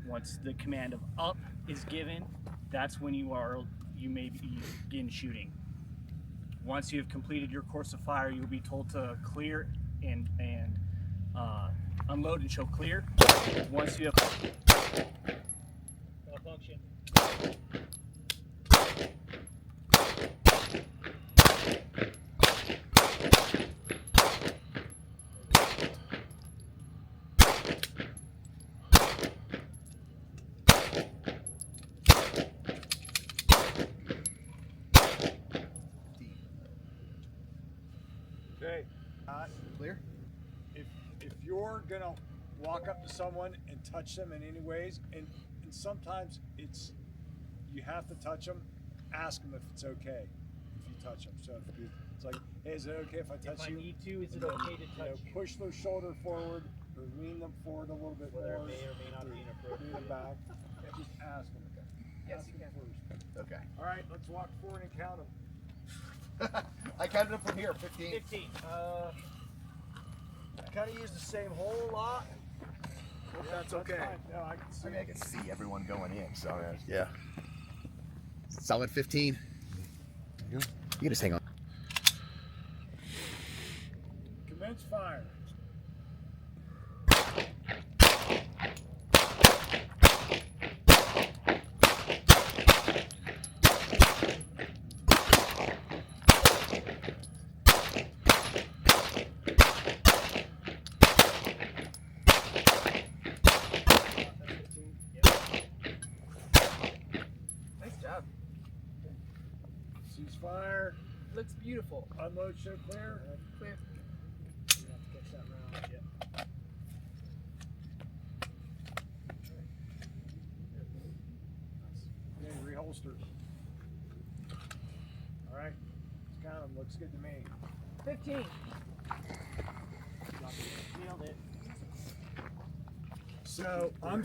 Once the command of up is given, that's when you may begin shooting. Once you have completed your course of fire, you'll be told to clear and unload and show clear. Once you have malfunction. Okay. Clear? If you're gonna walk up to someone and touch them in any ways, and sometimes it's you have to touch them, ask them if it's okay if you touch them. So if it's like, hey, is it okay if I touch you? If I need to, is it okay to touch you? Push their shoulder forward or lean them forward a little bit Whether more. it may or may not be inappropriate. Lean them back. Just ask them. Yes, Ask you them can. first. Okay. All right, let's walk forward and count them. I counted up from here, 15. 15. Kind of use the same hole a lot. That's okay. No, I can see. I mean, I can see everyone going in, so yeah. Solid 15. You can just hang on. Commence fire. Nice job. Cease fire. Looks beautiful. Unload, show clear. Clear. You have to catch that round. Yep. Okay, reholster. All right, let's count them. Looks good to me. 15. Nailed it. So I'm